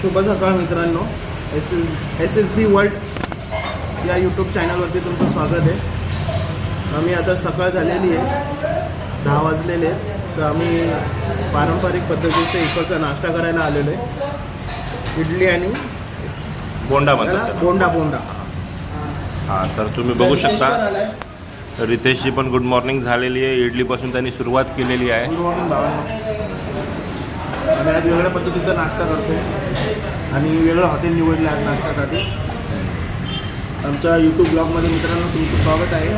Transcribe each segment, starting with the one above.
शुभ सकाळ मित्रांनो. SSB वर्ल्ड या यूट्यूब चॅनलवरती तुमचं स्वागत आहे. आम्ही आता सकाळ झालेली आहे, 10 वाजलेले आहेत. तर आम्ही पारंपरिक पद्धतीचा इकडचा नाश्ता करायला आलेलो आहे. इडली आणि बोंडा म्हणतात. बोंडा. हां, तर तुम्ही बघू शकता रितेशची पण गुड मॉर्निंग झालेली आहे. इडलीपासून त्यांनी सुरुवात केलेली आहे. गुड मॉर्निंग भावांनो. आम्ही आज वेगळ्या पद्धतीचा नाश्ता करतो आणि वेगळं हॉटेल निवडलं आहे नाश्त्यासाठी. आमच्या यूट्यूब ब्लॉगमध्ये मित्रांनो तुमचं स्वागत आहे.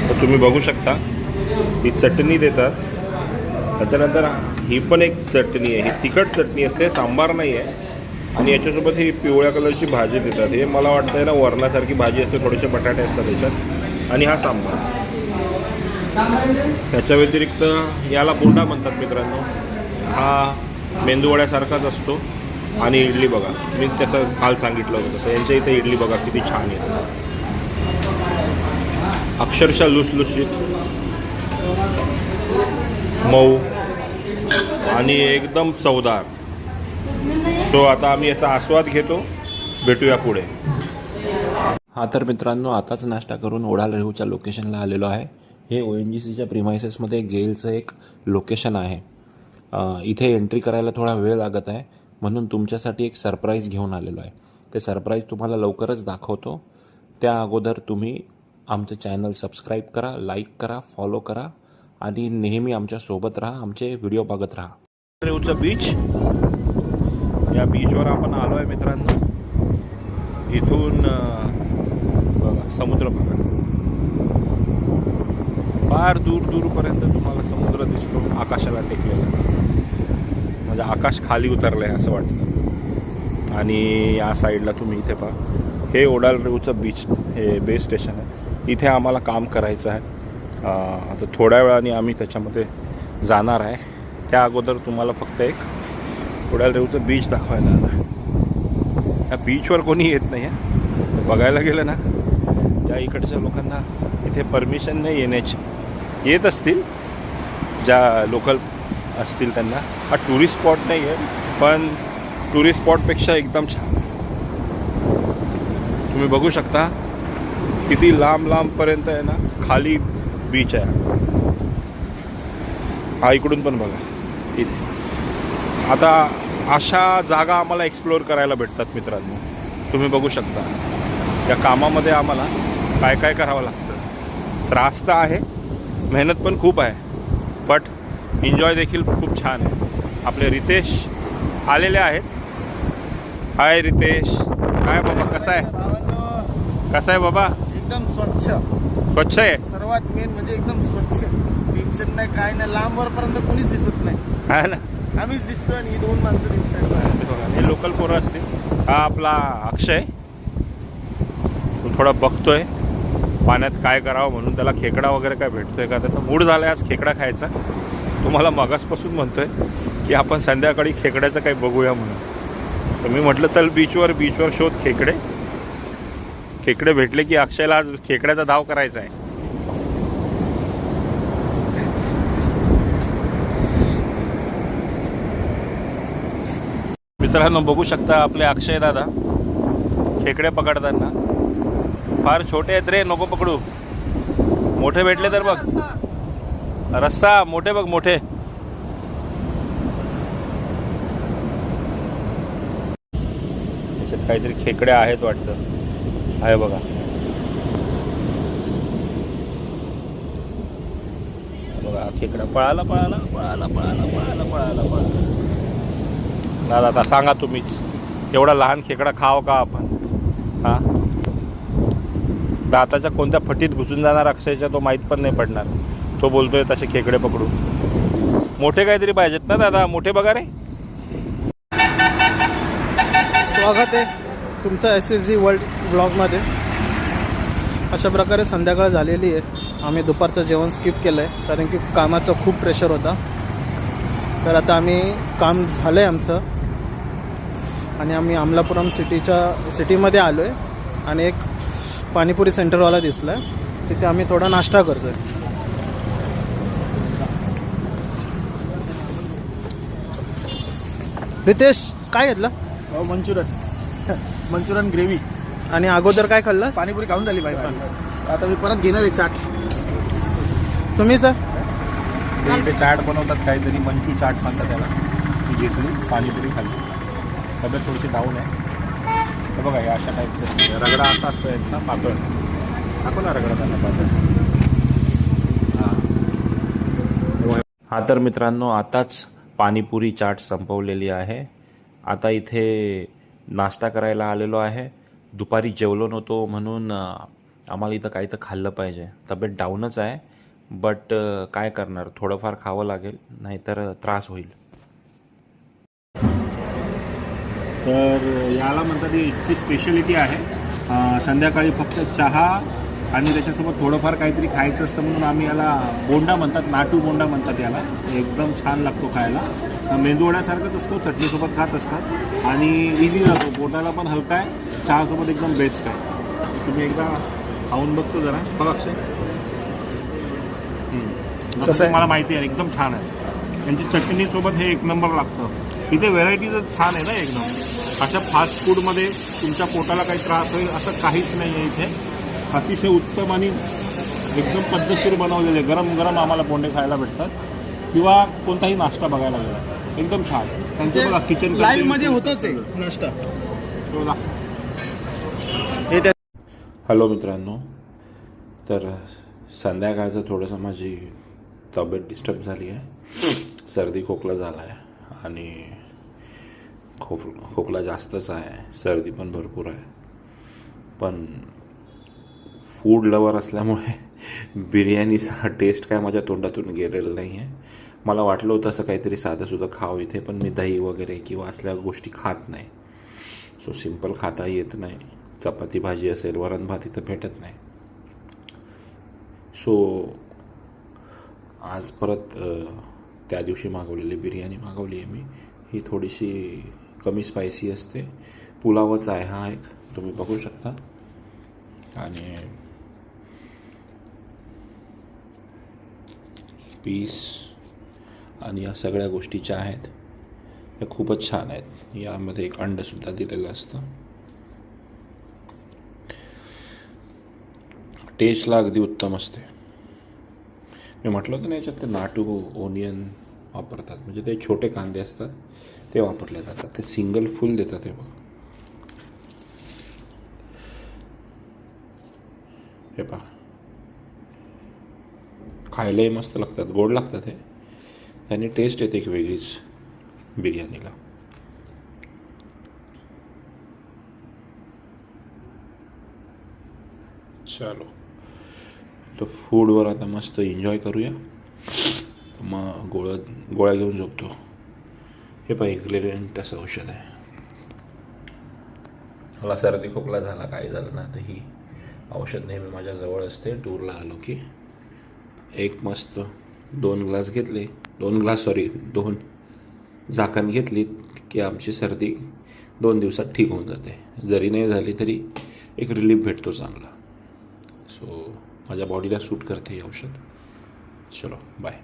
तर तुम्ही बघू शकता ही चटणी देतात. त्याच्यानंतर ही पण एक चटणी आहे, ही तिखट चटणी असते, सांबार नाही आहे. आणि याच्यासोबत ही पिवळ्या कलरची भाजी देतात. हे मला वाटतं आहे ना वरणासारखी भाजी असते, थोडेसे बटाटे असतात त्याच्यात, आणि हा सांबार. त्याच्या व्यतिरिक्त याला बोंडा म्हणतात मित्रांनो. हा मेंदूवड्यासारखाच असतो. आणि इडली बघा, मी त्याचं काल सांगितलं होतं तसं यांच्या इथे इडली बघा किती छान आहे, अक्षरशः लुसलुशीत, मऊ आणि एकदम चवदार. सो आता आम्ही याचा आस्वाद घेतो. भेटूया पुढे. हा तर मित्रांनो, आताच नाश्ता करून ओढाल रेहूच्या लोकेशनला आलेलो आहे. हे ONGCच्या प्रिमायसेसमध्ये गेलचं एक लोकेशन आहे. इथे एंट्री करायला थोडा वेळ लागत आहे, म्हणून तुमच्यासाठी एक सरप्राईज घेऊन आलेलो आहे. ते सरप्राईज तुम्हाला लवकरच दाखवतो. त्या अगोदर तुम्ही आमचं चॅनल सबस्क्राईब करा, लाईक करा, फॉलो करा आणि नेहमी आमच्यासोबत राहा, आमचे व्हिडिओ बघत राहा. रेहूचं बीच, या बीचवर आपण आलो आहे मित्रांनो. इथून बघा समुद्र बघा, फार दूरपर्यंत तुम्हाला समुद्र दिसतो, आकाशाला टेकलेला. म्हणजे आकाश खाली उतरलं आहे असं वाटतं. आणि या साईडला तुम्ही इथे पहा, हे ओढाल रेहूचं बीच, हे बेस स्टेशन आहे. इथे आम्हाला काम करायचं आहे. आता थोड्या वेळाने आम्ही त्याच्यामध्ये जाणार आहे. त्या अगोदर तुम्हाला फक्त एक ओढाल रेहूचं बीच दाखवायला आलं. या बीचवर कोणी येत नाही आहे. बघायला गेलं ना, त्या इकडच्या लोकांना इथे परमिशन नाही येण्याची. येत असतील ज्या लोकल असतील त्यांना. हा टुरिस्ट स्पॉट नाही आहे, पण टुरिस्ट स्पॉटपेक्षा एकदम छान. तुम्ही बघू शकता किती लांबपर्यंत आहे ना खाली बीच आहे. हा इकडून पण बघा इथे. आता अशा जागा आम्हाला एक्सप्लोअर करायला भेटतात मित्रांनो. तुम्ही बघू शकता या कामामध्ये आम्हाला काय काय करावं लागतं. त्रास तर आहे, मेहनत पण खूप आहे, बट एन्जॉय देखील खूप छान आहे. आपले रितेश आलेले आहेत. हाय रितेश, काय बाबा, कसा आहे बाबा? एकदम स्वच्छ आहे. सर्वात मेन म्हणजे एकदम स्वच्छ. टेन्शन नाही, काय नाही. लांबवरपर्यंत कोणीच दिसत नाही. आहे ना, आम्हीच दिसतो आणि ही 2 माणसं दिसतात. हे लोकल पोरं असते. हा आपला अक्षय, तो थोडा बघतोय पाण्यात काय करावं म्हणून. त्याला खेकडा वगैरे काय भेटतोय का, त्याचा मूड झाला आहे आज खेकडा खायचा. तुम्हाला मगासपासून म्हणतोय की आपण संध्याकाळी खेकड्याचं काही बघूया म्हणून. तर मी म्हटलं चल बीचवर शोध खेकडे भेटले की अक्षयला आज खेकड्याचा धाव करायचा आहे. मित्रांनो बघू शकता आपले अक्षय दादा खेकडे पकडताना. फार छोटे आहेत रे, नको पकडू. मोठे भेटले तर बघ. रस्सा मोठे बघ, मोठे. त्याच्यात काहीतरी खेकड्या आहेत वाटतं. आहे बघा, बघा खेकडा पळाला. दादा आता सांगा तुम्हीच, एवढा लहान खेकडा खाव का आपण? हां, दाताच्या कोणत्या फटीत घुसून जाणार अक्षयच्या तो माहीत पण नाही पडणार. तो बोलतोय तसे खेकडे पकडू. मोठे काहीतरी पाहिजेत ना दादा, मोठे बघा रे. स्वागत आहे तुमचं SSB वर्ल्ड ब्लॉगमध्ये. अशा प्रकारे संध्याकाळ झालेली आहे. आम्ही दुपारचं जेवण स्किप केलं आहे कारण की कामाचा खूप प्रेशर होता. तर आता आम्ही काम झालं आहे आमचं आणि आम्ही अमलापुरम सिटीमध्ये आलो आहे. आणि एक पाणीपुरी सेंटरवाला दिसला आहे, तिथे आम्ही थोडा नाश्ता करतो आहे. रितेश काय घेतलं मंचुरियन ग्रेव्ही आणि अगोदर काय खाल्लं? पाणीपुरी खाऊन झाली भाई. आता मी परत घेणार एक चाट. तुम्ही सर? ते इथे चाट बनवतात काहीतरी, मंचू चाट म्हणतात त्याला. मी घेतली, पाणीपुरी खाल्ली. तब्येत थोडीशी डाऊन आहे. तर बघा हे अशा टाईपचं रगडा असा असतो यांचा पातळ. दाखव ना रगडा त्यांना पातळ. हा तर मित्रांनो आताच पाणीपुरी चाट संपवलेली आहे. आता इथे नाश्ता करायला आलेलो आहे. दुपारी जेवलो नव्हतो म्हणून आम्हाला इथं काही तर खाल्लं पाहिजे. तब्येत डाऊनच आहे बट काय करणार, थोडंफार खावं लागेल नाहीतर त्रास होईल. तर याला म्हणतात ही स्पेशलिटी आहे. संध्याकाळी फक्त चहा आणि त्याच्यासोबत थोडंफार काहीतरी खायचं असतं म्हणून आम्ही याला बोंडा म्हणतात, नाटू बोंडा म्हणतात याला. एकदम छान लागतो खायला. मेंदूवड्यासारखाच असतो, चटणीसोबत खात असतात आणि इझी राहतो. पोटाला पण हलका आहे, चहासोबत एकदम बेस्ट आहे. तुम्ही एकदा खाऊन बघतो जरा. बघा अक्षय, कसं आहे? मला माहिती आहे एकदम छान आहे. त्यांची चटणीसोबत हे एक नंबर लागतं. इथे व्हेरायटीजच छान आहे ना एकदम. अशा फास्ट फूडमध्ये तुमच्या पोटाला काही त्रास होईल असं काहीच नाही आहे इथे. अतिशय उत्तम आणि एकदम पद्धतशीर बनवलेले गरम गरम आम्हाला बोंडे खायला भेटतात किंवा कोणताही नाश्ता बघायला गेला एकदम छान. त्यांचं बघा किचन लाईव्ह मध्ये होतच आहे नाश्ता. हॅलो मित्रांनो, तर संध्याकाळचं थोडंसं माझी तब्येत डिस्टर्ब झाली आहे. सर्दी खोकला झाला आहे आणि खोकला जास्तच आहे, सर्दी पण भरपूर आहे. पण फूड लवर असल्यामुळे बिर्याणीचा टेस्ट काय माझ्या तोंडातून गेलेलं नाही आहे. मला वाटलं होतं असं काहीतरी साधंसुद्धा खावं इथे, पण मी दही वगैरे किंवा असल्या गोष्टी खात नाही. सो सिम्पल खाता येत नाही. चपाती भाजी असेल, वरण भात इथं भेटत नाही. सो आज परत त्या दिवशी मागवलेली बिर्याणी मागवली आहे मी. ही थोडीशी कमी स्पायसी असते. पुलावच आहे हा एक, तुम्ही बघू शकता. आणि पीस आणि या सगळ्या गोष्टी ज्या आहेत या खूपच छान आहेत. यामध्ये एक अंडसुद्धा दिलेलं असतं. टेस्टला अगदी उत्तम असते. मी म्हटलं होतं ना याच्यात ते नाटू ओनियन वापरतात, म्हणजे ते छोटे कांदे असतात ते वापरले जातात. ते सिंगल फुल देतात ते बघा. हे पहा, खायलाही मस्त लागतात, गोड लागतात. हे त्याने टेस्ट येते एक वेगळीच बिर्याणीला. चलो, तो फूडवर आता मस्त एन्जॉय करूया. मग गोळ्या घेऊन झोपतो. हे पहा, इक्विव्हॅलेंट असं औषध आहे. मला सर्दी खोकला झाला, काय झालं ना, तर ही औषध नेहमी माझ्याजवळ असते. टूरला आलो की एक मस्त 2 झाकण घेतलीत की आमची सर्दी 2 दिवसात ठीक होऊन जाते. जरी नाही झाली तरी एक रिलीफ भेटतो चांगला. सो माझ्या बॉडीला सूट करते हे औषध. चलो बाय.